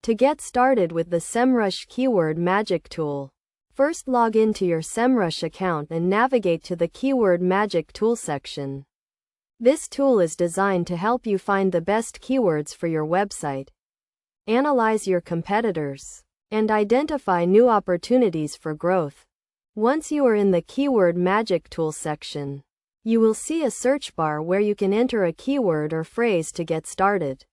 To get started with the Semrush Keyword Magic Tool, first log into your Semrush account and navigate to the Keyword Magic Tool section. This tool is designed to help you find the best keywords for your website, analyze your competitors, and identify new opportunities for growth. Once you are in the Keyword Magic Tool section, you will see a search bar where you can enter a keyword or phrase to get started.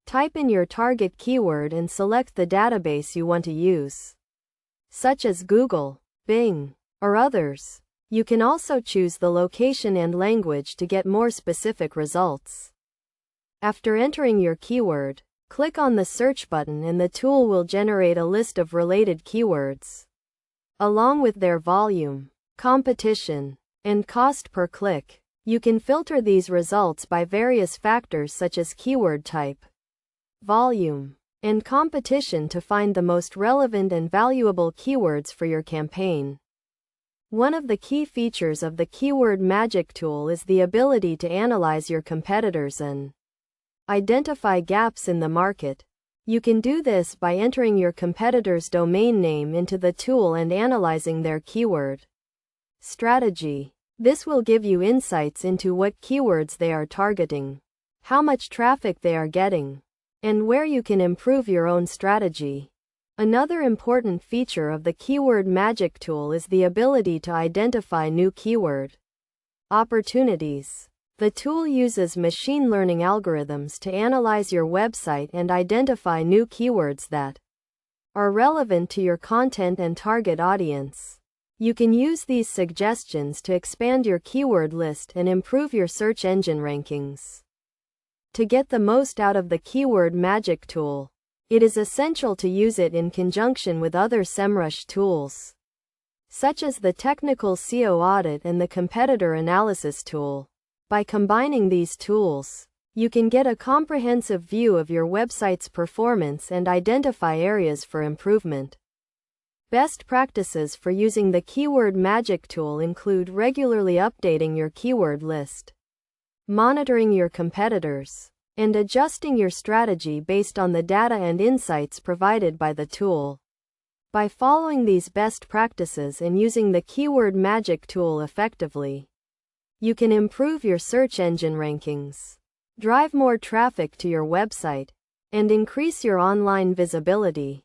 Type in your target keyword and select the database you want to use, such as Google, Bing, or others. You can also choose the location and language to get more specific results. After entering your keyword, click on the search button and the tool will generate a list of related keywords, along with their volume, competition, and cost per click. You can filter these results by various factors such as keyword type, volume, and competition to find the most relevant and valuable keywords for your campaign. One of the key features of the Keyword Magic Tool is the ability to analyze your competitors and identify gaps in the market. You can do this by entering your competitor's domain name into the tool and analyzing their keyword strategy. This will give you insights into what keywords they are targeting, how much traffic they are getting, and where you can improve your own strategy. Another important feature of the Keyword Magic Tool is the ability to identify new keyword opportunities. The tool uses machine learning algorithms to analyze your website and identify new keywords that are relevant to your content and target audience. You can use these suggestions to expand your keyword list and improve your search engine rankings. To get the most out of the Keyword Magic Tool, it is essential to use it in conjunction with other Semrush tools, such as the Technical SEO Audit and the Competitor Analysis tool. By combining these tools, you can get a comprehensive view of your website's performance and identify areas for improvement. Best practices for using the Keyword Magic Tool include regularly updating your keyword list, monitoring your competitors, and adjusting your strategy based on the data and insights provided by the tool. By following these best practices and using the Keyword Magic Tool effectively, you can improve your search engine rankings, drive more traffic to your website, and increase your online visibility.